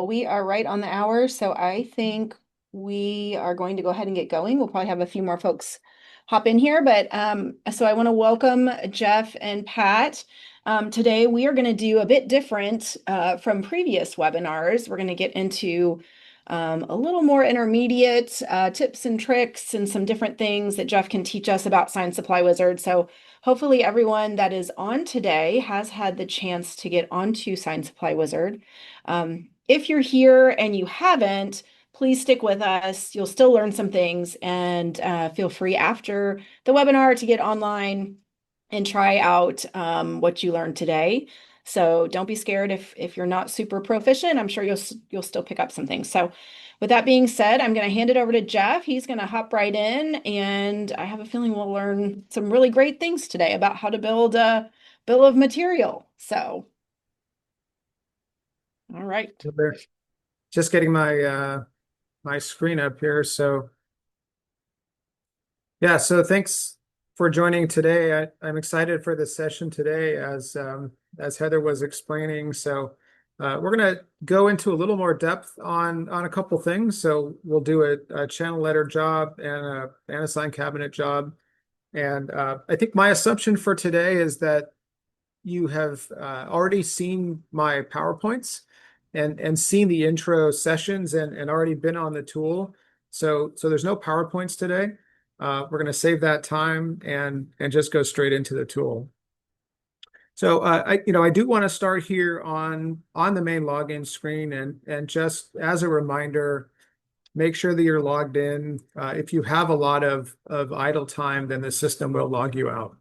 We are right on the hour, so I think we are going to go ahead and get going. We'll probably have a few more folks hop in here, but so I want to welcome Jeff and Pat. Today we are going to do a bit different from previous webinars. We're going to get into a little more intermediate tips and tricks and some different things that Jeff can teach us about Sign Supply Wizard. So hopefully everyone that is on today has had the chance to get onto Sign Supply Wizard. If you're here and you haven't, please stick with us. You'll still learn some things, and feel free after the webinar to get online and try out what you learned today. So don't be scared if you're not super proficient. I'm sure you'll still pick up some things. So with that being said, I'm going to hand it over to Jeff. He's going to hop right in, and I have a feeling we'll learn some really great things today about how to build a bill of material. So, all right. There. Just getting my screen up here. So yeah, so thanks for joining today. I'm excited for this session today, as Heather was explaining. So we're going to go into a little more depth on a couple things. So we'll do a channel letter job and a sign cabinet job. And I think my assumption for today is that you have already seen my PowerPoints and seen the intro sessions and already been on the tool. So there's no PowerPoints today. We're going to save that time and just go straight into the tool. So I do want to start here on the main login screen and just as a reminder, make sure that you're logged in. If you have a lot of idle time, then the system will log you out.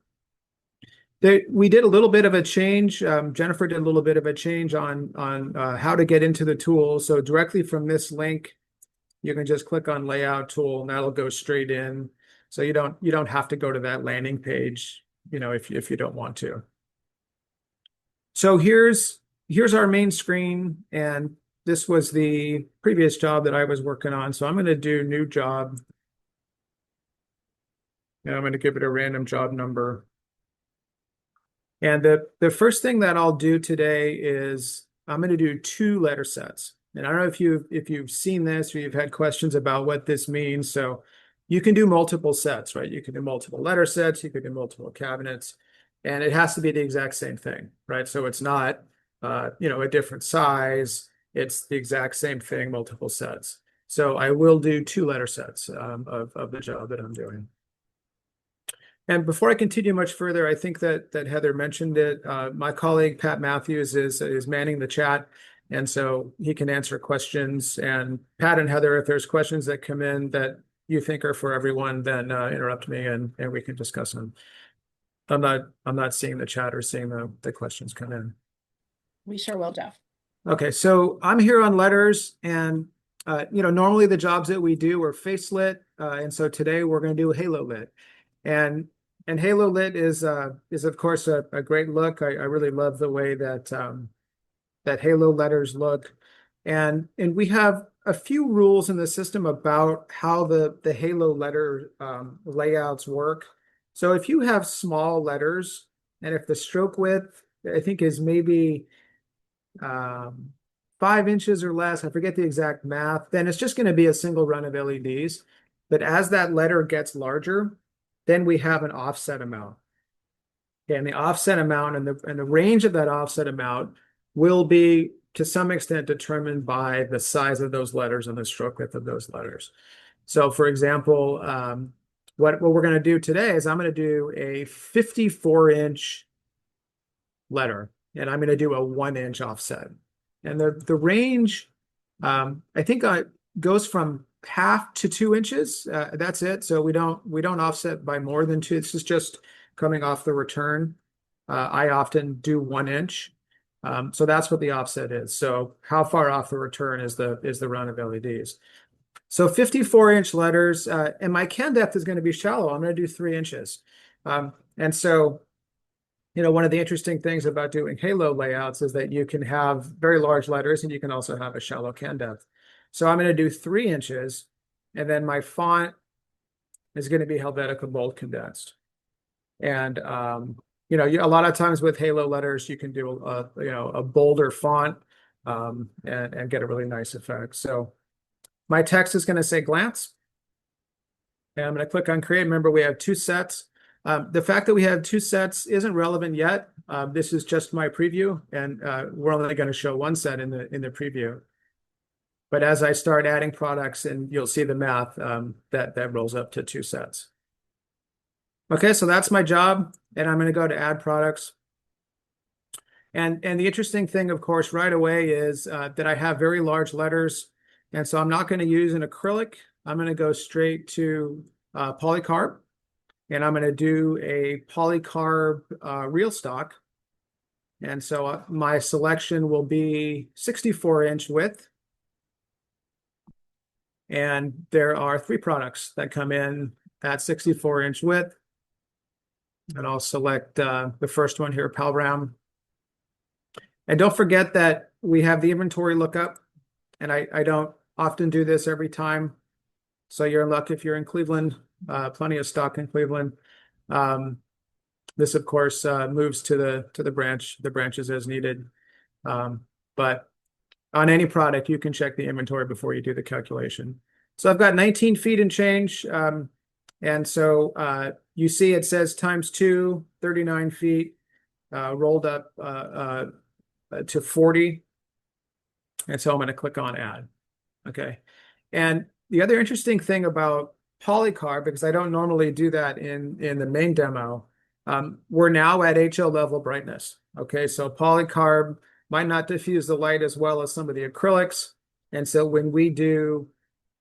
We did a little bit of a change. Jennifer did a little bit of a change on how to get into the tool. So directly from this link, you can just click on Layout Tool, and that'll go straight in. So you don't have to go to that landing page, if you don't want to. So here's our main screen, and this was the previous job that I was working on. So I'm going to do New Job, and I'm going to give it a random job number. And the first thing that I'll do today is I'm going to do 2 letter sets. And I don't know if you've seen this or you've had questions about what this means. So you can do multiple sets, right? You can do multiple letter sets, you could do multiple cabinets, and it has to be the exact same thing, right? So it's not a different size. It's the exact same thing, multiple sets. So I will do 2 letter sets of the job that I'm doing. And before I continue much further, I think that Heather mentioned it. My colleague Pat Matthews is manning the chat, and so he can answer questions. And Pat and Heather, if there's questions that come in that you think are for everyone, then interrupt me and we can discuss them. I'm not seeing the chat or seeing the questions come in. We sure will, Jeff. Okay, so I'm here on letters, and normally the jobs that we do are face lit, and so today we're going to do halo lit. And Halo Lit is of course a great look. I really love the way that that Halo letters look, and we have a few rules in the system about how the Halo letter layouts work. So if you have small letters, and if the stroke width I think is maybe 5 inches or less, I forget the exact math, then it's just going to be a single run of LEDs. But as that letter gets larger, then we have an offset amount. Okay, and the offset amount and the range of that offset amount will be to some extent determined by the size of those letters and the stroke width of those letters. So for example, what we're going to do today is I'm going to do a 54-inch letter, and I'm going to do a 1-inch offset. And the range, I think goes from half to 2 inches. That's it. So we don't offset by more than 2. This is just coming off the return. I often do 1 inch. So that's what the offset is. So how far off the return is the run of LEDs? So 54-inch letters, and my can depth is going to be shallow. I'm going to do 3 inches. And so, one of the interesting things about doing halo layouts is that you can have very large letters and you can also have a shallow can depth. So I'm going to do 3 inches, and then my font is going to be Helvetica bold condensed. And a lot of times with halo letters, you can do a bolder font. and get a really nice effect. So my text is going to say Glantz. And I'm going to click on create. Remember, we have two sets. The fact that we have two sets isn't relevant yet. This is just my preview, and we're only going to show one set in the preview. But as I start adding products, and you'll see the math, that rolls up to two sets. Okay, so that's my job, and I'm going to go to add products. And the interesting thing, of course, right away is that I have very large letters, and so I'm not going to use an acrylic. I'm going to go straight to polycarb, and I'm going to do a polycarb real stock. And so my selection will be 64-inch width. And there are three products that come in at 64-inch width. And I'll select the first one here, Palram. And don't forget that we have the inventory lookup. And I don't often do this every time. So you're in luck if you're in Cleveland, plenty of stock in Cleveland. This, of course, moves to the branches as needed. But on any product, you can check the inventory before you do the calculation. So I've got 19 feet and change. And so you see it says times 2, 39 feet, rolled up to 40. And so I'm going to click on add. Okay. And the other interesting thing about polycarb, because I don't normally do that in the main demo, we're now at HO level brightness. Okay, so polycarb might not diffuse the light as well as some of the acrylics. And so when we do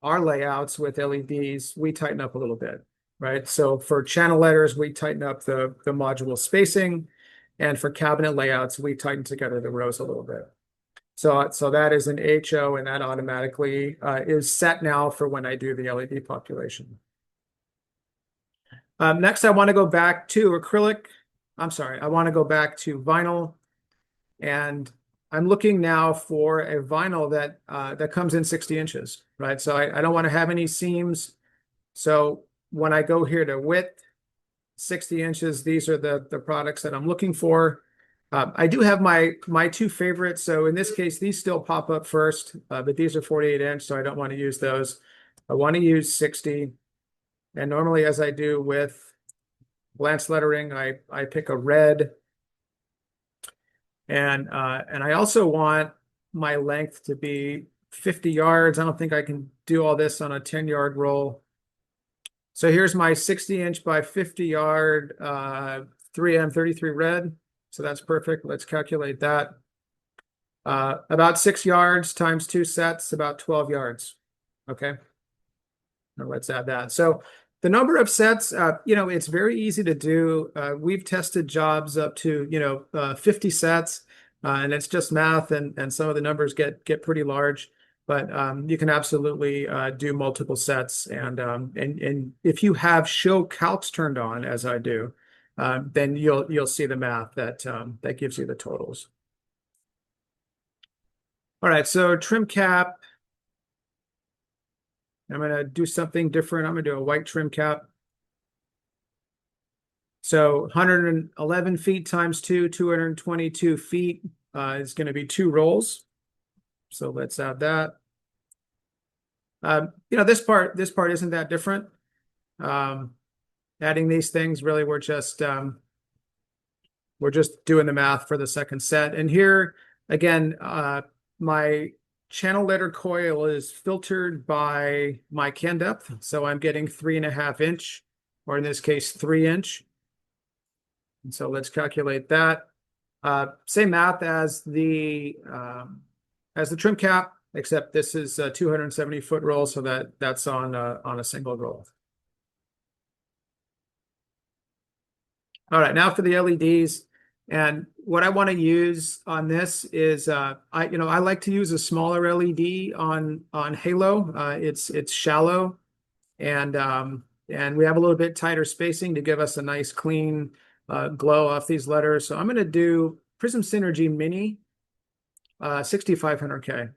our layouts with LEDs, we tighten up a little bit, right? So for channel letters, we tighten up the module spacing. And for cabinet layouts, we tighten together the rows a little bit. So that is an HO, and that automatically is set now for when I do the LED population. Next, I want to go back to acrylic. I'm sorry, I want to go back to vinyl. And I'm looking now for a vinyl that comes in 60 inches, right? So I don't want to have any seams. So when I go here to width, 60 inches, these are the products that I'm looking for. I do have my two favorites. So in this case, these still pop up first, but these are 48 inch, so I don't want to use those. I want to use 60. And normally, as I do with glance lettering, I pick a red. And I also want my length to be 50 yards. I don't think I can do all this on a 10-yard roll. So here's my 60-inch by 50-yard 3M33 red. So that's perfect. Let's calculate that. About 6 yards times 2 sets, about 12 yards. Okay. Now let's add that. So the number of sets, it's very easy to do. We've tested jobs up to, 50 sets, and it's just math, and some of the numbers get pretty large. But you can absolutely do multiple sets, and if you have show calcs turned on, as I do, then you'll see the math that gives you the totals. All right, so trim cap. I'm going to do something different. I'm going to do a white trim cap. So 111 feet times 2, 222 feet is going to be 2 rolls. So let's add that. This part isn't that different. Adding these things, really, we're just doing the math for the second set. And here, again, my channel letter coil is filtered by my can depth. So I'm getting 3.5 inch, or in this case, 3 inch. And so let's calculate that. Same math as the trim cap, except this is a 270 foot roll, so that's on a single roll. All right, now for the LEDs. And what I want to use on this is I like to use a smaller LED on Halo. It's shallow, and we have a little bit tighter spacing to give us a nice clean glow off these letters. So I'm going to do Prism Synergy Mini 6500K.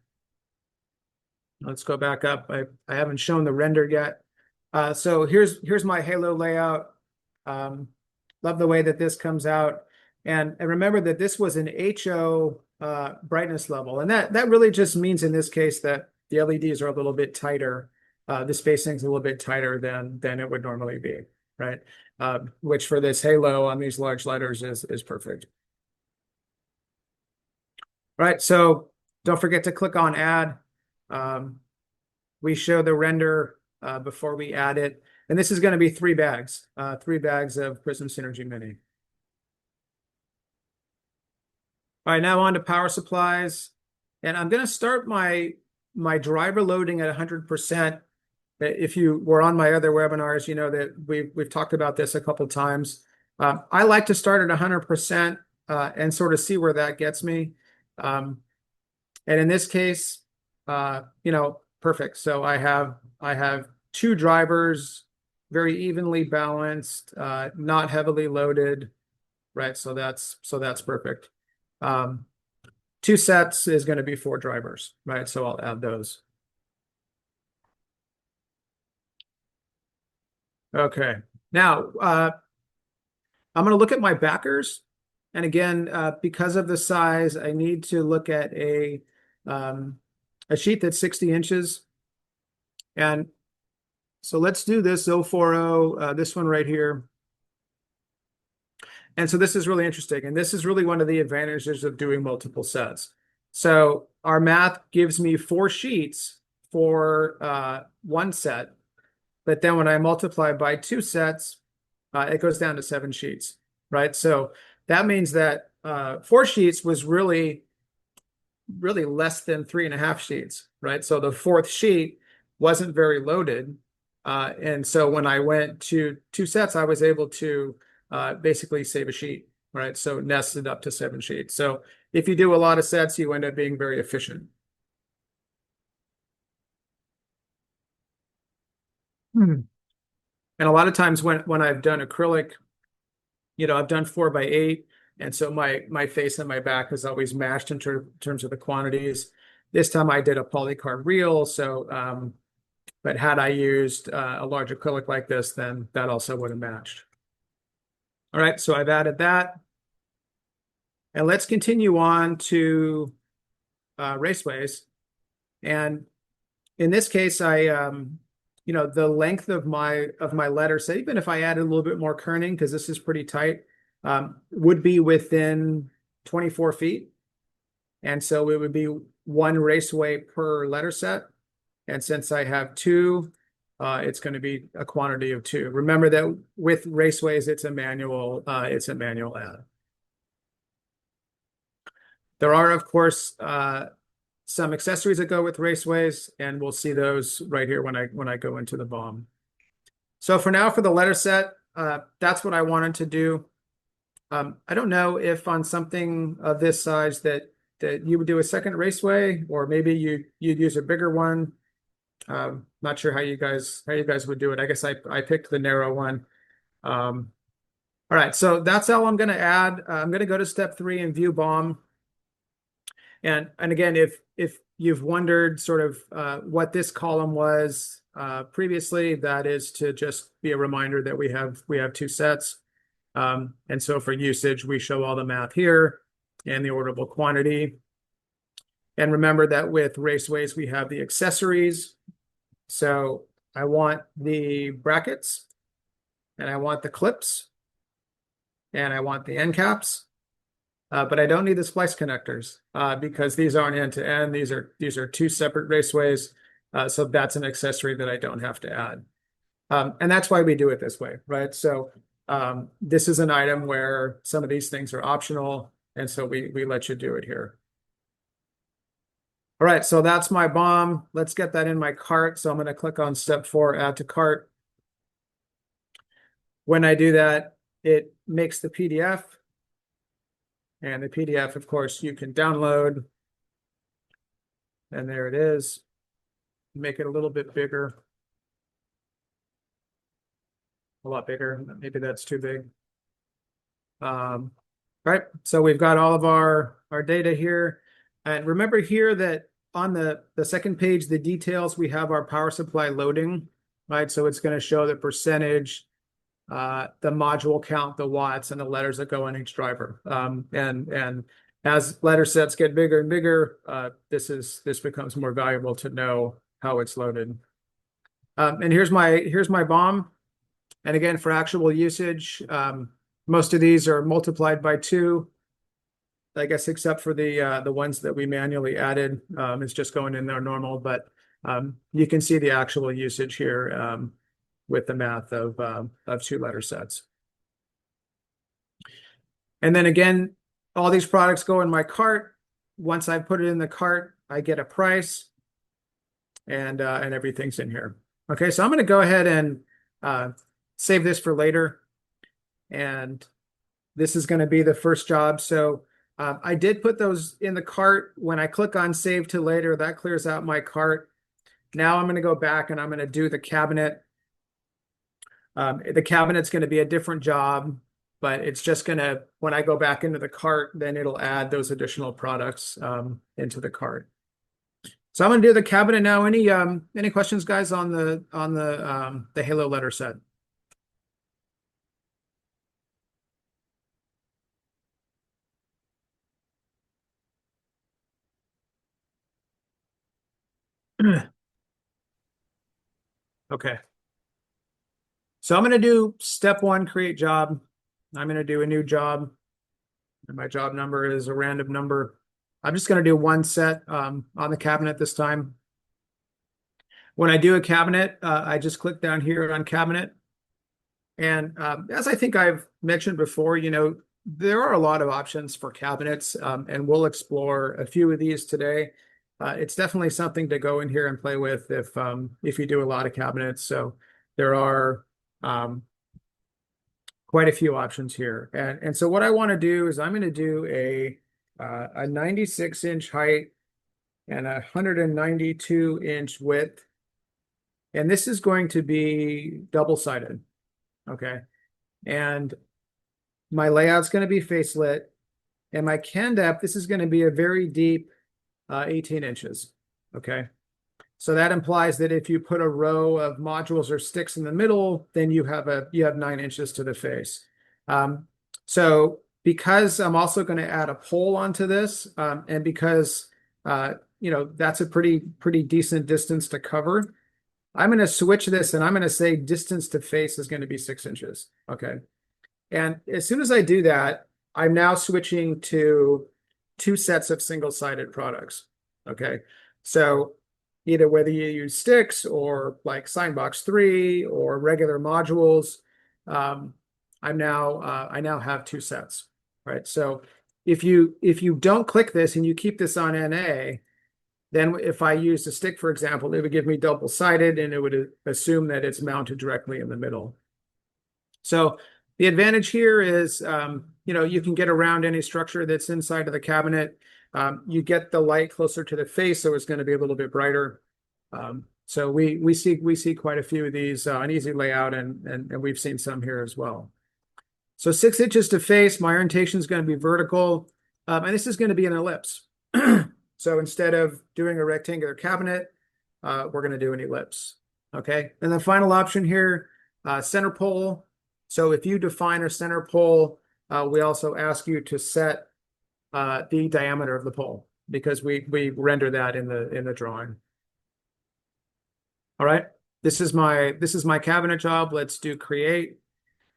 Let's go back up. I haven't shown the render yet. So here's my Halo layout. Love the way that this comes out. And remember that this was an HO brightness level. And that really just means in this case that the LEDs are a little bit tighter. The spacing is a little bit tighter than it would normally be, right? Which for this halo on these large letters is perfect. Right, so don't forget to click on add. We show the render before we add it. And this is going to be 3 bags of Prism Synergy Mini. All right, now on to power supplies. And I'm going to start my driver loading at 100%. If you were on my other webinars, you know that we've talked about this a couple times. I like to start at 100% and sort of see where that gets me. And in this case, perfect. So I have 2 drivers, very evenly balanced, not heavily loaded, right? So that's perfect. 2 sets is going to be 4 drivers, right? So I'll add those. Okay. Now, I'm going to look at my backers. And again, because of the size, I need to look at a sheet that's 60 inches. And so let's do this 040, this one right here. And so this is really interesting. And this is really one of the advantages of doing multiple sets. So our math gives me 4 sheets for 1 set. But then when I multiply by 2 sets, it goes down to 7 sheets, right? So that means that 4 sheets was really less than 3.5 sheets, right? So the 4th sheet wasn't very loaded. And so when I went to 2 sets, I was able to basically save a sheet, right? So nested up to 7 sheets. So if you do a lot of sets, you end up being very efficient. And a lot of times when I've done acrylic, I've done 4x8, and so my face and my back is always matched in terms of the quantities. This time I did a polycarbonate reel, so but had I used a large acrylic like this, then that also would have matched. All right, so I've added that. And let's continue on to raceways. And in this case, the length of my letter set, even if I added a little bit more kerning, because this is pretty tight, would be within 24 feet. And so it would be 1 raceway per letter set. And since I have 2, it's going to be a quantity of 2. Remember that with raceways, it's a manual add. There are, of course, some accessories that go with raceways, and we'll see those right here when I go into the BOM. So for now, for the letter set, that's what I wanted to do. I don't know if on something of this size that you would do a second raceway, or maybe you'd use a bigger one. Not sure how you guys would do it. I guess I picked the narrow one. All right, so that's all I'm going to add. I'm going to go to step 3 and view BOM. And again, if you've wondered sort of what this column was previously, that is to just be a reminder that we have 2 sets. And so for usage, we show all the math here and the orderable quantity. And remember that with raceways, we have the accessories. So I want the brackets, and I want the clips, and I want the end caps. But I don't need the splice connectors because these aren't end-to-end. These are 2 separate raceways. So that's an accessory that I don't have to add. And that's why we do it this way, right? So this is an item where some of these things are optional, and so we let you do it here. All right, so that's my BOM. Let's get that in my cart. So I'm going to click on step 4, add to cart. When I do that, it makes the PDF. And the PDF, of course, you can download. And there it is. Make it a little bit bigger. A lot bigger. Maybe that's too big. Right. So we've got all of our data here. And remember here that on the second page, the details, we have our power supply loading, right? So it's going to show the percentage, the module count, the watts, and the letters that go in each driver. And As letter sets get bigger and bigger, this becomes more valuable to know how it's loaded. And here's my bomb. And again, for actual usage, most of these are multiplied by 2. I guess except for the ones that we manually added, it's just going in there normal. But you can see the actual usage here with the math of 2 letter sets. And then again, all these products go in my cart. Once I put it in the cart, I get a price, and everything's in here. Okay, so I'm going to go ahead and save this for later. And this is going to be the first job. So I did put those in the cart. When I click on save to later, that clears out my cart. Now I'm going to go back and I'm going to do the cabinet. The cabinet's going to be a different job, but it's just going to, when I go back into the cart, then it'll add those additional products into the cart. So I'm going to do the cabinet now. Any questions, guys, on the Halo letter set? Okay. So I'm going to do step 1, create job. I'm going to do a new job. And my job number is a random number. I'm just going to do 1 set on the cabinet this time. When I do a cabinet, I just click down here on cabinet. And as I think I've mentioned before, there are a lot of options for cabinets, and we'll explore a few of these today. It's definitely something to go in here and play with if you do a lot of cabinets. So there are quite a few options here. And so what I want to do is I'm going to do a 96-inch height and a 192-inch width. And this is going to be double-sided. Okay. And my layout's going to be face lit. And my can depth, this is going to be a very deep 18 inches. Okay. So that implies that if you put a row of modules or sticks in the middle, then you have 9 inches to the face. So because I'm also going to add a pole onto this, and because that's a pretty decent distance to cover, I'm going to switch this and I'm going to say distance to face is going to be 6 inches. Okay. And as soon as I do that, I'm now switching to 2 sets of single-sided products. Okay. So either whether you use sticks or like Signbox 3 or regular modules, I now have 2 sets. Right. So if you don't click this and you keep this on NA, then if I used a stick, for example, it would give me double-sided and it would assume that it's mounted directly in the middle. So the advantage here is, you can get around any structure that's inside of the cabinet. You get the light closer to the face, so it's going to be a little bit brighter. So we see quite a few of these on easy layout, and we've seen some here as well. So 6 inches to face, my orientation is going to be vertical, and this is going to be an ellipse. So instead of doing a rectangular cabinet, we're going to do an ellipse. Okay. And the final option here, center pole. So if you define a center pole, we also ask you to set the diameter of the pole because we render that in the drawing. All right. This is my cabinet job. Let's do create.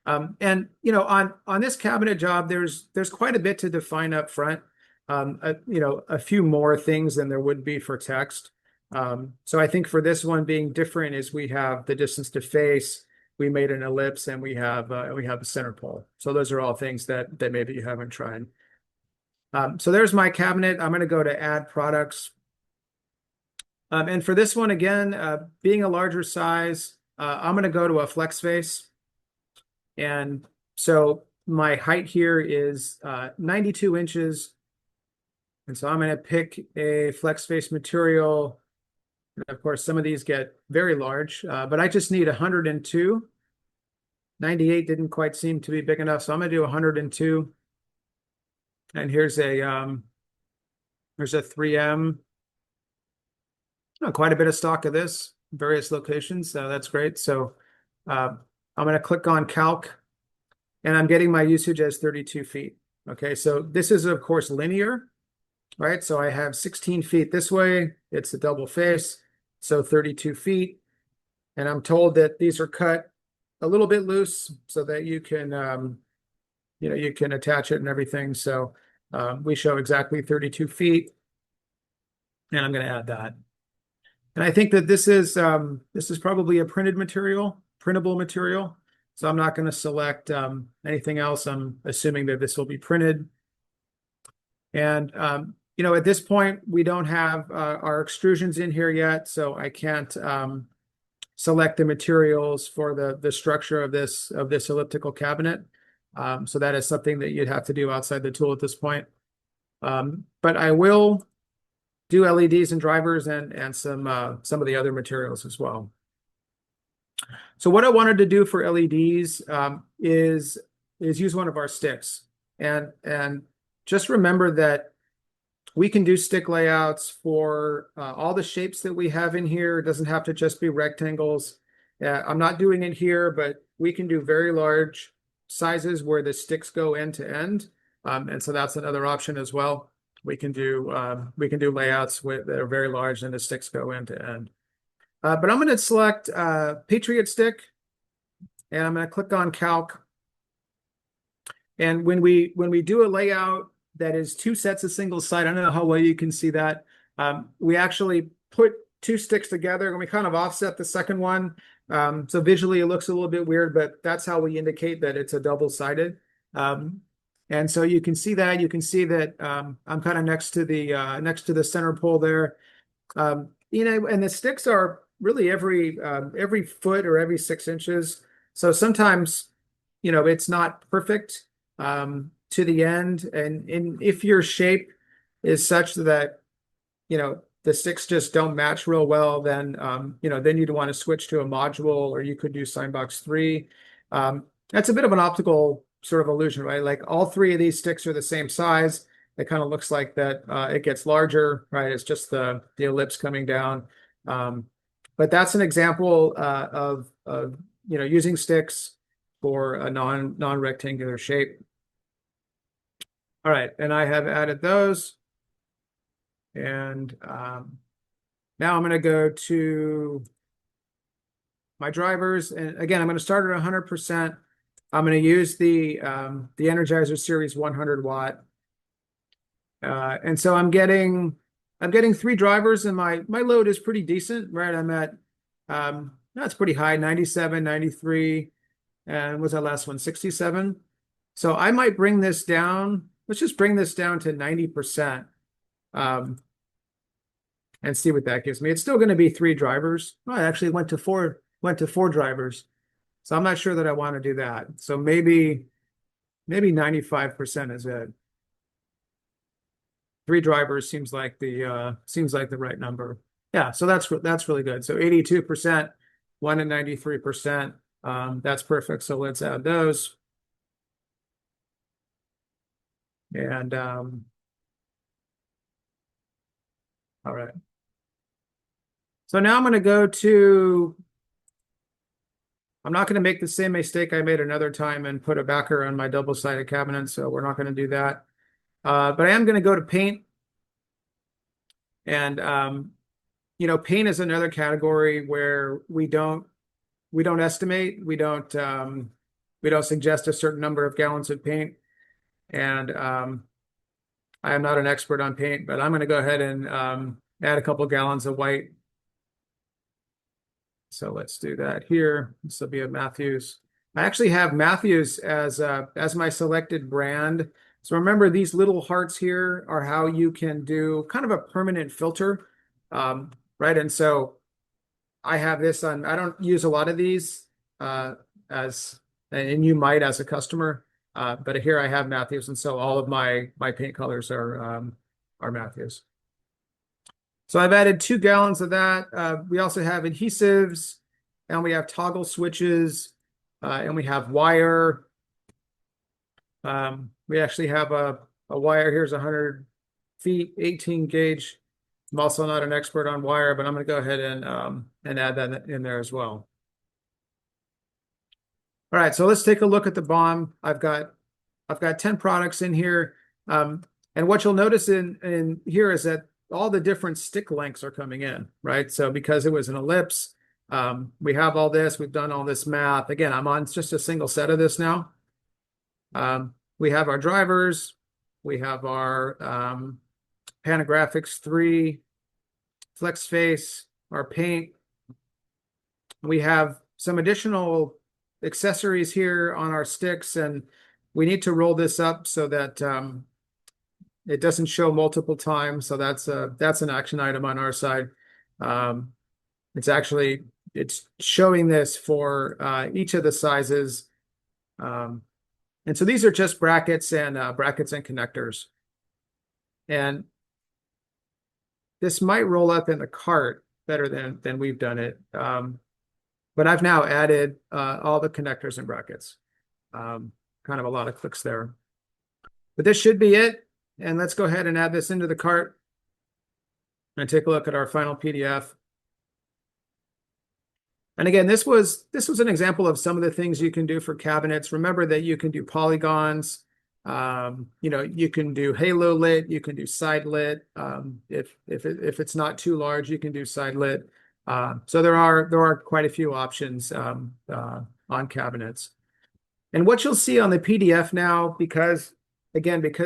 And on this cabinet job, there's quite a bit to define up front. A few more things than there would be for text. So I think for this one being different is we have the distance to face, we made an ellipse, and we have a center pole. So those are all things that maybe you haven't tried. So there's my cabinet. I'm going to go to add products. And for this one, again, being a larger size, I'm going to go to a flex face. And so my height here is 92 inches. And so I'm going to pick a flex face material. And of course, some of these get very large, but I just need 102. 98 didn't quite seem to be big enough, so I'm going to do 102. And here's a 3M. Oh, quite a bit of stock of this, various locations. So that's great. So I'm going to click on calc, and I'm getting my usage as 32 feet. Okay, so this is of course linear, right? So I have 16 feet this way. It's a double face, so 32 feet. And I'm told that these are cut a little bit loose so that you can attach it and everything. So we show exactly 32 feet, and I'm going to add that. And I think that this is probably a printable material. So I'm not going to select anything else. I'm assuming that this will be printed. And at this point, we don't have our extrusions in here yet, so I can't select the materials for the structure of this elliptical cabinet. So that is something that you'd have to do outside the tool at this point. But I will do LEDs and drivers and some of the other materials as well. So what I wanted to do for LEDs is use one of our sticks, and just remember that we can do stick layouts for all the shapes that we have in here. It doesn't have to just be rectangles. I'm not doing it here, but we can do very large sizes where the sticks go end to end. And so that's another option as well. We can do layouts that are very large and the sticks go end to end. But I'm going to select Patriot stick, and I'm going to click on Calc. And when we do a layout that is two sets of single side, I don't know how well you can see that. We actually put two sticks together and we kind of offset the second one. So visually it looks a little bit weird, but that's how we indicate that it's a double-sided. And so you can see that. You can see that I'm kind of next to the center pole there. And the sticks are really every foot or every 6 inches. So sometimes, it's not perfect to the end. And if your shape is such that, the sticks just don't match real well, then, then you'd want to switch to a module, or you could do Signbox 3. That's a bit of an optical sort of illusion, right? Like all three of these sticks are the same size. It kind of looks like that it gets larger, right? It's just the ellipse coming down. But that's an example of using sticks for a non-rectangular shape. All right, and I have added those. And now I'm going to go to my drivers. And again, I'm going to start at 100%. I'm going to use the Energizer Series 100 watt. And so I'm getting 3 drivers, and my load is pretty decent, right? I'm at that's pretty high, 97, 93, and what's that last one? 67. So I might bring this down. Let's just bring this down to 90%. And see what that gives me. It's still going to be 3 drivers. Oh, I actually went to four drivers. So I'm not sure that I want to do that. So maybe 95% is it. 3 drivers seems like the right number. Yeah, so that's really good. So 82%, 1 and 93%. That's perfect. So let's add those. And all right. So now I'm going to go to, I'm not going to make the same mistake I made another time and put a backer on my double-sided cabinet, so we're not going to do that. But I am going to go to paint. And, paint is another category where we don't estimate, we don't suggest a certain number of gallons of paint. And I am not an expert on paint, but I'm going to go ahead and add a couple gallons of white. So let's do that here. This will be a Matthews. I actually have Matthews as my selected brand. So remember, these little hearts here are how you can do kind of a permanent filter, right? And so I have this on. I don't use a lot of these and you might as a customer, but here I have Matthews, and so all of my paint colors are Matthews. So I've added 2 gallons of that. We also have adhesives, and we have toggle switches, and we have wire. We actually have a wire. Here's 100 feet, 18 gauge. I'm also not an expert on wire, but I'm going to go ahead and add that in there as well. All right, so let's take a look at the bomb. I've got I've got 10 products in here. And what you'll notice in here is that all the different stick lengths are coming in, right? So because it was an ellipse, we have all this, we've done all this math. Again, I'm on just a single set of this now. We have our drivers, we have our Panagraphics 3, Flex Face, our paint. We have some additional accessories here on our sticks, and we need to roll this up so that it doesn't show multiple times. So that's an action item on our side. It's showing this for each of the sizes. And so these are just brackets and connectors. And this might roll up in the cart better than we've done it. But I've now added all the connectors and brackets. Kind of a lot of clicks there. But this should be it. And let's go ahead and add this into the cart and take a look at our final PDF. And again, this was an example of some of the things you can do for cabinets. Remember that you can do polygons. You can do halo lit, you can do side lit. If it's not too large, you can do side lit. So there are quite a few options on cabinets. And what you'll see on the PDF now, because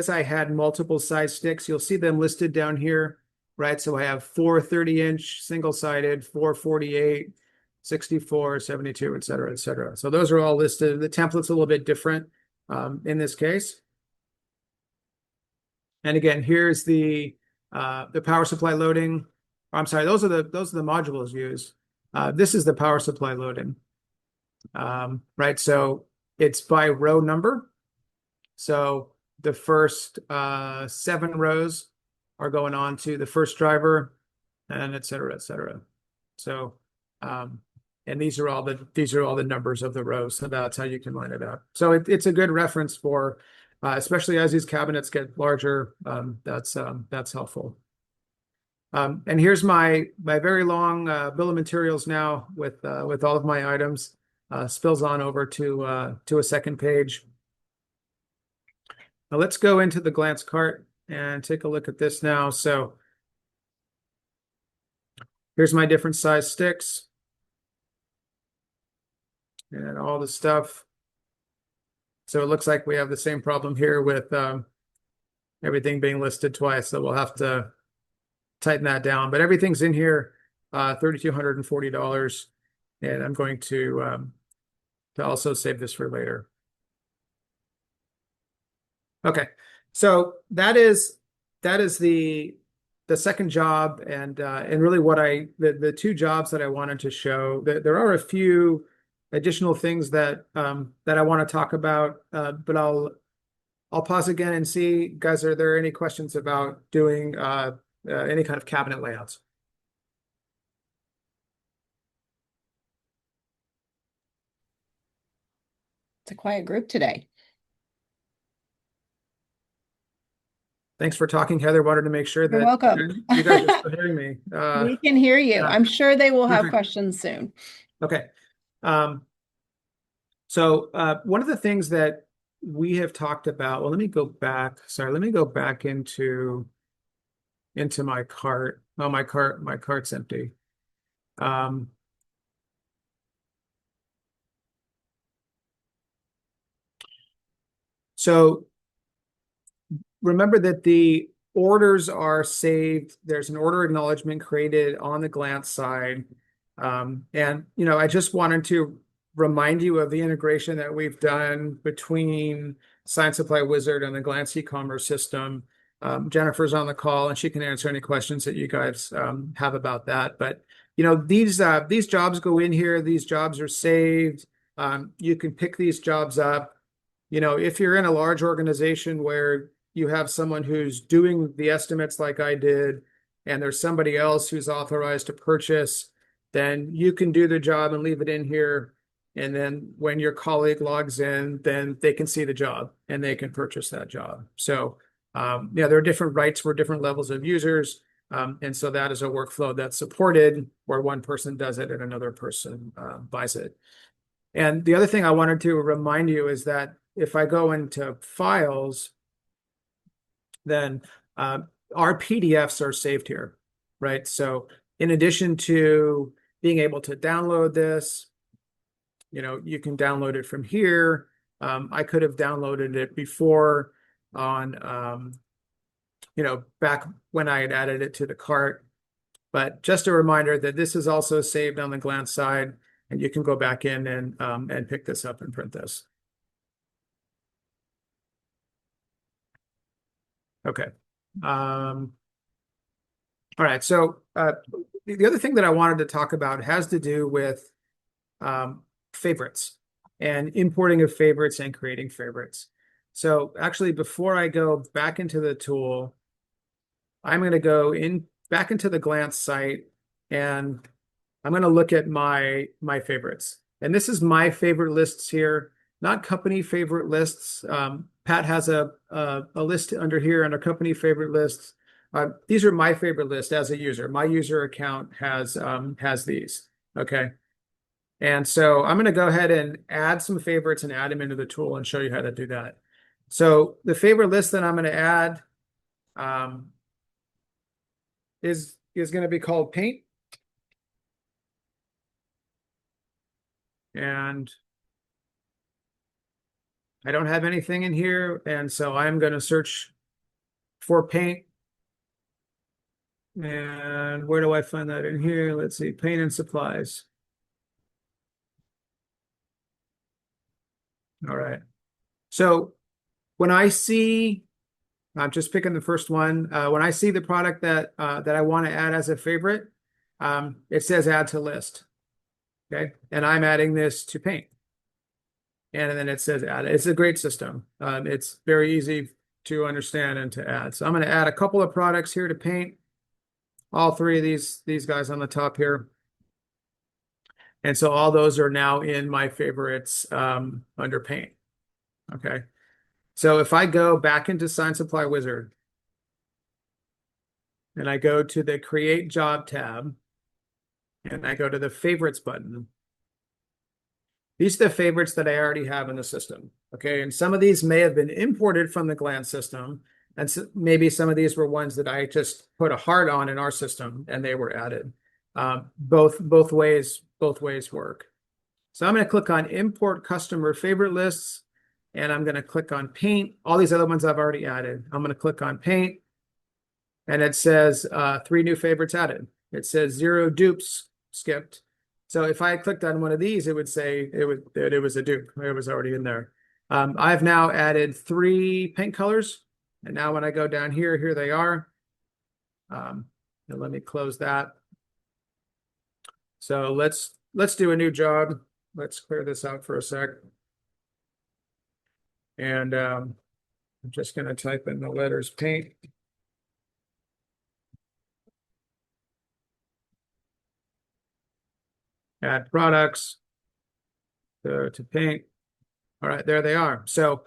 I had multiple size sticks, you'll see them listed down here, right? So I have 4 30-inch single-sided, 4 48, 64, 72, et cetera, et cetera. So those are all listed. The template's a little bit different in this case. And again, here's the power supply loading. I'm sorry, those are the modules used. This is the power supply loading. Right, so it's by row number. So the first 7 rows are going on to the first driver, and et cetera, et cetera. So and these are all the numbers of the rows. So that's how you can line it up. So it's a good reference for especially as these cabinets get larger. That's helpful. And here's my very long bill of materials now with all of my items. Spills on over to a second page. Now let's go into the Glantz cart and take a look at this now. So here's my different size sticks and all the stuff. So it looks like we have the same problem here with everything being listed twice. So we'll have to tighten that down. But everything's in here, $3,240. And I'm going to also save this for later. Okay, so that is the second job, and really what the 2 jobs that I wanted to show. There are a few additional things that I want to talk about, but I'll pause again and see, guys, are there any questions about doing any kind of cabinet layouts? It's a quiet group today. Thanks for talking, Heather. Wanted to make sure that You're welcome. you guys are still hearing me. We can hear you. I'm sure they will have perfect. questions soon. Okay. So one of the things that we have talked about, well, let me go back. Sorry, let me go back into my cart. Oh, my cart's empty. So remember that the orders are saved. There's an order acknowledgement created on the Glantz side. And, I just wanted to remind you of the integration that we've done between Sign Supply Wizard and the Glantz e-commerce system. Jennifer's on the call and she can answer any questions that you guys have about that. But, these jobs go in here. These jobs are saved. You can pick these jobs up. If you're in a large organization where you have someone who's doing the estimates like I did, and there's somebody else who's authorized to purchase, then you can do the job and leave it in here. And then when your colleague logs in, then they can see the job and they can purchase that job. So, there are different rights for different levels of users. And so that is a workflow that's supported where one person does it and another person buys it. And the other thing I wanted to remind you is that if I go into files, then our PDFs are saved here, right? So in addition to being able to download this, you can download it from here. I could have downloaded it before on, back when I had added it to the cart. But just a reminder that this is also saved on the Glantz side, and you can go back in and pick this up and print this. Okay. All right. So the other thing that I wanted to talk about has to do with favorites and importing of favorites and creating favorites. So actually, before I go back into the tool, I'm going to go back into the Glantz site, and I'm going to look at my favorites. And this is my favorite lists here, not company favorite lists. Pat has a list under here under company favorite lists. These are my favorite list as a user. My user account has these. Okay. And so I'm going to go ahead and add some favorites and add them into the tool and show you how to do that. So the favorite list that I'm going to add is going to be called paint. And I don't have anything in here. And so I'm going to search for paint. And where do I find that in here? Let's see, paint and supplies. All right. So when I see, I'm just picking the first one. When I see the product that I want to add as a favorite, it says add to list. Okay. And I'm adding this to paint. And then it says add. It's a great system. It's very easy to understand and to add. So I'm going to add a couple of products here to paint. All three of these guys on the top here. And so all those are now in my favorites under paint. Okay. So if I go back into Sign Supply Wizard and I go to the Create Job tab and I go to the Favorites button, these are the favorites that I already have in the system. Okay. And some of these may have been imported from the Glantz system. And so maybe some of these were ones that I just put a heart on in our system and they were added. Both ways work. So I'm going to click on Import Customer Favorite Lists, and I'm going to click on Paint. All these other ones I've already added. I'm going to click on Paint, and it says 3 new favorites added. It says 0 dupes skipped. So if I clicked on one of these, it would say that it was a dupe. It was already in there. I've now added 3 paint colors. And now when I go down here they are. And let me close that. So let's do a new job. Let's clear this out for a sec. And I'm just going to type in the letters paint. Add products. Go to paint. All right, there they are. So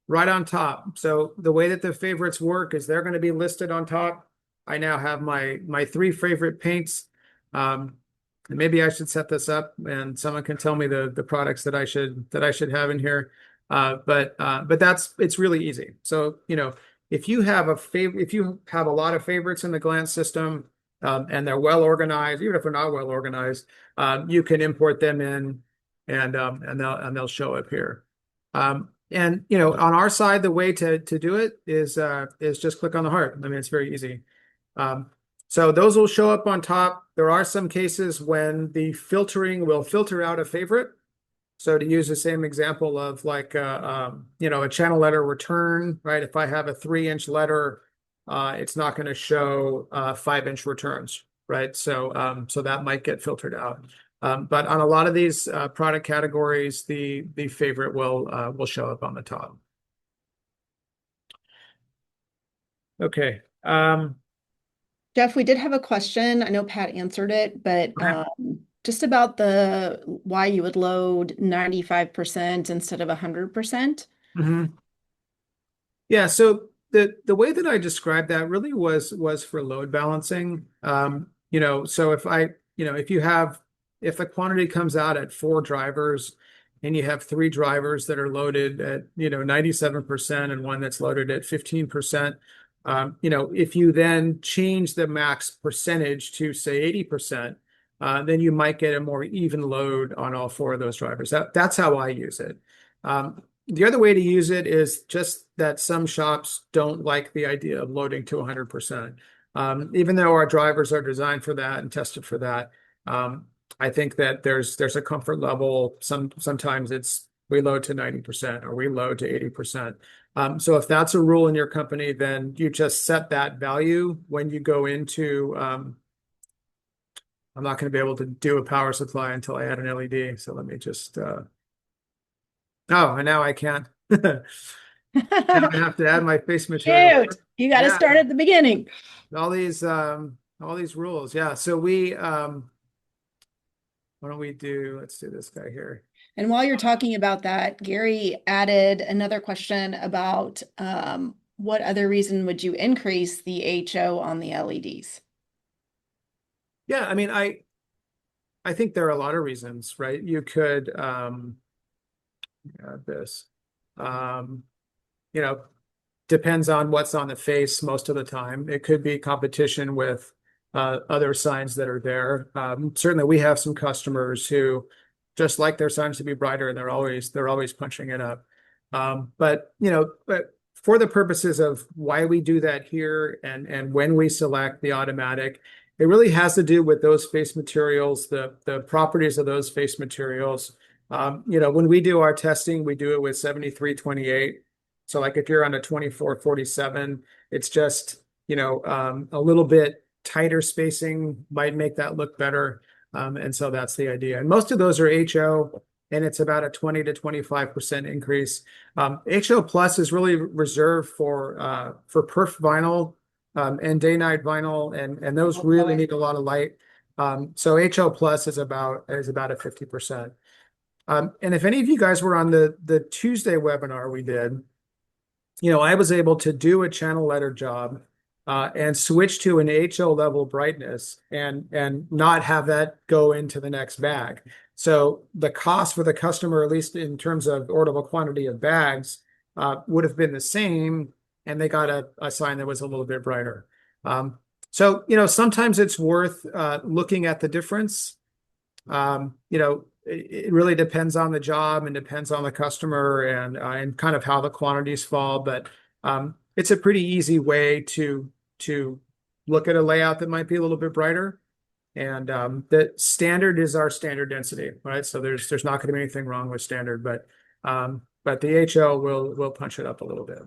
right on top. So the way that the favorites work is they're going to be listed on top. I now have my 3 favorite paints. And maybe I should set this up and someone can tell me the products that I should have in here. But it's really easy. So, if you have a lot of favorites in the Glantz system, and they're well organized, even if they're not well organized, you can import them in and they'll show up here. And on our side, the way to do it is just click on the heart. I mean, it's very easy. So those will show up on top. There are some cases when the filtering will filter out a favorite. So to use the same example of like a channel letter return, right? If I have a 3-inch letter, it's not going to show 5-inch returns, right? So that might get filtered out. But on a lot of these product categories, the favorite will show up on the top. Okay. Jeff, we did have a question. I know Pat answered it, but just about why you would load 95% instead of 100%. Mm-hmm. Yeah, so the way that I described that really was for load balancing. So if the quantity comes out at 4 drivers and you have three drivers that are loaded at, 97% and one that's loaded at 15%. If you then change the max percentage to say 80%, then you might get a more even load on all four of those drivers. That's how I use it. The other way to use it is just that some shops don't like the idea of loading to 100%. Even though our drivers are designed for that and tested for that, I think that there's a comfort level. Sometimes it's we load to 90% or we load to 80%. So if that's a rule in your company, then you just set that value when you go into. I'm not going to be able to do a power supply until I add an LED. So let me just. Oh, and now I can't. Now I have to add my face material. Shoot, you got to Yeah, start at the beginning. all these rules. Yeah. So we why don't we do, let's do this guy here. And while you're talking about that, Gary added another question about what other reason would you increase the HO on the LEDs? Yeah, I mean, I think there are a lot of reasons, right? You could add this. You know, depends on what's on the face most of the time. It could be competition with other signs that are there. Certainly, we have some customers who just like their signs to be brighter, and they're always punching it up. But for the purposes of why we do that here and when we select the automatic, it really has to do with those face materials, the properties of those face materials. When we do our testing, we do it with 7328. So like if you're on a 2447, it's just, a little bit tighter spacing might make that look better. And so that's the idea. And most of those are HO, and it's about a 20 to 25% increase. HO plus is really reserved for perf vinyl and day-night vinyl, and those really need a lot of light. So HO plus is about a 50%. And if any of you guys were on the Tuesday webinar we did, I was able to do a channel letter job and switch to an HO level brightness and not have that go into the next bag. So the cost for the customer, at least in terms of orderable quantity of bags, would have been the same, and they got a sign that was a little bit brighter. Sometimes it's worth looking at the difference. It really depends on the job and depends on the customer and kind of how the quantities fall. But it's a pretty easy way to look at a layout that might be a little bit brighter. And the standard is our standard density, right? So there's not going to be anything wrong with standard, but the HO will punch it up a little bit.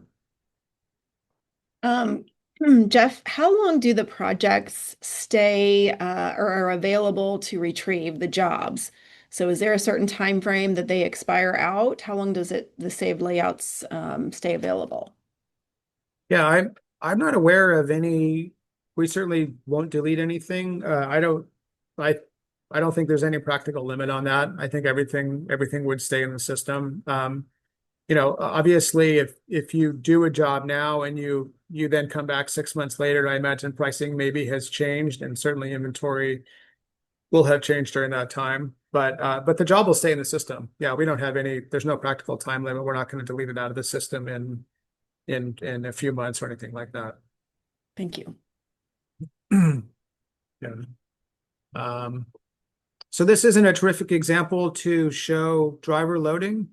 Jeff, how long do the projects stay or are available to retrieve the jobs? So is there a certain time frame that they expire out? How long does the saved layouts stay available? Yeah, I'm not aware of any. We certainly won't delete anything. I don't think there's any practical limit on that. I think everything would stay in the system. Obviously, if you do a job now and you then come back 6 months later, I imagine pricing maybe has changed, and certainly inventory will have changed during that time. But the job will stay in the system. Yeah, we don't have any. There's no practical time limit. We're not going to delete it out of the system in a few months or anything like that. Thank you. Yeah. So this isn't a terrific example to show driver loading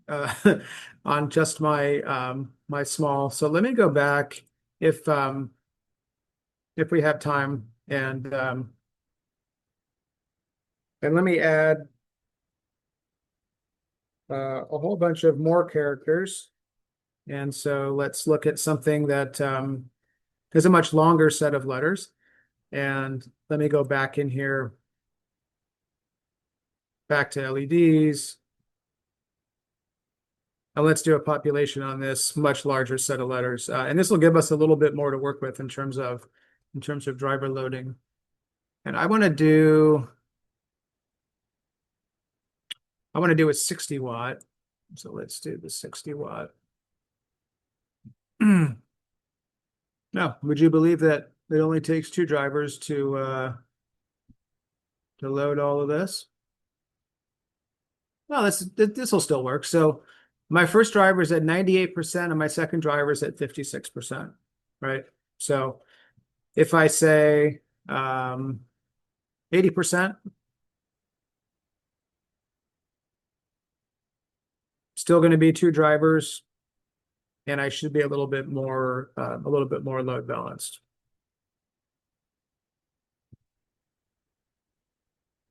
on just my small. So let me go back if we have time and let me add a whole bunch of more characters. And so let's look at something that is a much longer set of letters. And let me go back in here, back to LEDs. And let's do a population on this much larger set of letters. And this will give us a little bit more to work with in terms of driver loading. And I want to do a 60 watt. So let's do the 60 watt. Now, would you believe that it only takes two drivers to load all of this? well, this will still work. So my first driver is at 98% and my second driver is at 56%, right? So if I say 80%, still going to be two drivers, and I should be a little bit more load balanced.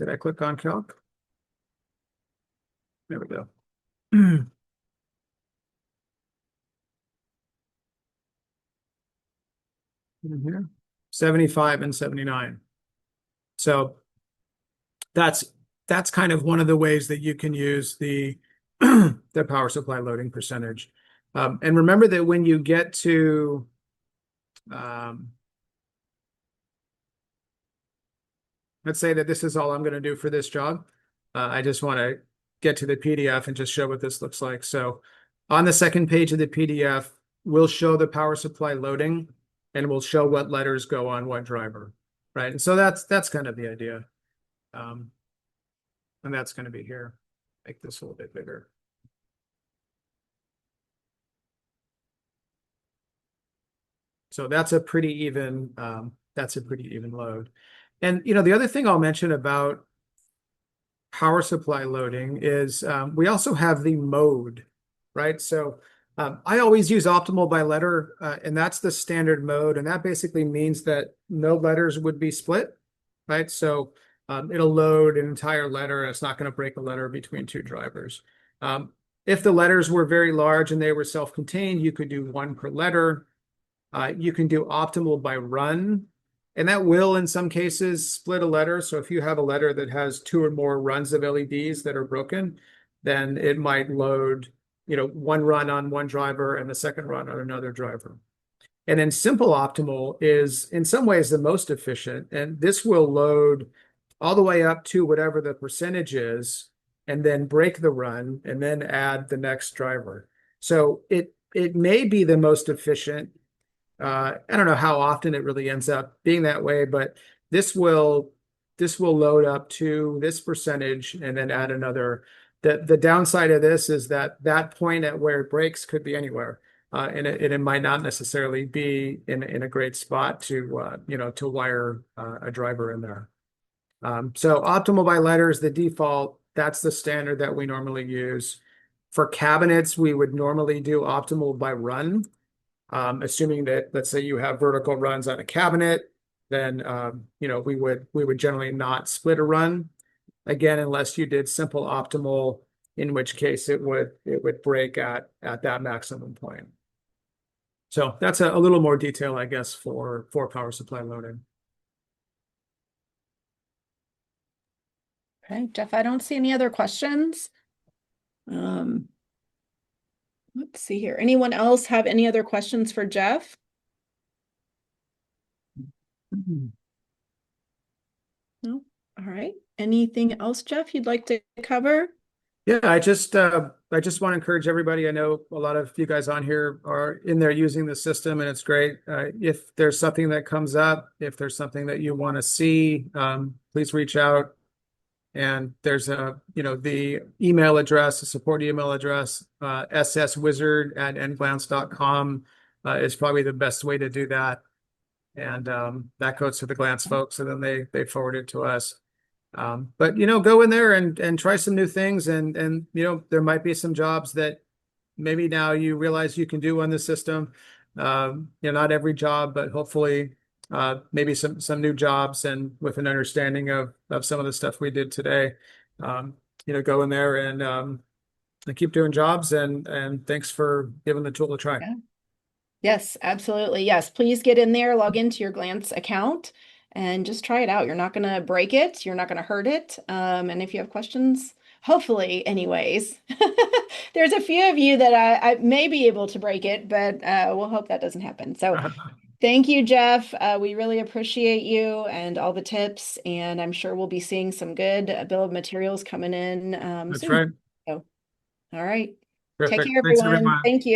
Did I click on calc? There we go. In here, 75 and 79. So that's that's kind of one of the ways that you can use the the power supply loading percentage. And remember that when you get to um, let's say that this is all I'm going to do for this job. I just want to get to the PDF and just show what this looks like. So on the second page of the PDF, we'll show the power supply loading and we'll show what letters go on what driver, right? And so that's kind of the idea. And that's going to be here. Make this a little bit bigger. So that's a pretty even load. And the other thing I'll mention about power supply loading is we also have the mode, right? So I always use optimal by letter, and that's the standard mode. And that basically means that no letters would be split, right? So it'll load an entire letter, and it's not going to break a letter between two drivers. If the letters were very large and they were self-contained, you could do one per letter. You can do optimal by run, and that will, in some cases, split a letter. So if you have a letter that has two or more runs of LEDs that are broken, then it might load, one run on one driver and the second run on another driver. And then simple optimal is in some ways the most efficient, and this will load all the way up to whatever the percentage is, and then break the run and then add the next driver. So it may be the most efficient. I don't know how often it really ends up being that way, but this will load up to this percentage and then add another. The downside of this is that point at where it breaks could be anywhere, and it might not necessarily be in a great spot to to wire a driver in there. So optimal by letter is the default. That's the standard that we normally use. For cabinets, we would normally do optimal by run. Assuming that, let's say you have vertical runs on a cabinet, then we would generally not split a run, again, unless you did simple optimal, in which case it would break at that maximum point. So that's a little more detail, I guess, for power supply loading. Okay, Jeff, I don't see any other questions. Let's see here. Anyone else have any other questions for Jeff? No? All right. Anything else, Jeff, you'd like to cover? Yeah, I just want to encourage everybody. I know a lot of you guys on here are in there using the system, and it's great. If there's something that comes up, if there's something that you want to see, please reach out. And there's the email address, the support email address, sswizard@nglantz.com is probably the best way to do that. And that goes to the Glantz folks, and then they forward it to us. But go in there and try some new things, and there might be some jobs that maybe now you realize you can do on the system. Not every job, but hopefully maybe some new jobs, and with an understanding of some of the stuff we did today. Go in there and keep doing jobs, and thanks for giving the tool a try. Yeah. Yes, absolutely. Yes, please get in there, log into your Glantz account, and just try it out. You're not going to break it. You're not going to hurt it. And if you have questions, hopefully, anyways, there's a few of you that I may be able to break it, but we'll hope that doesn't happen. So thank you, Jeff. We really appreciate you and all the tips, and I'm sure we'll be seeing some good bill of materials coming in That's soon. right. So, all right. Take Perfect. care, Thanks, everyone. everyone. Thank you.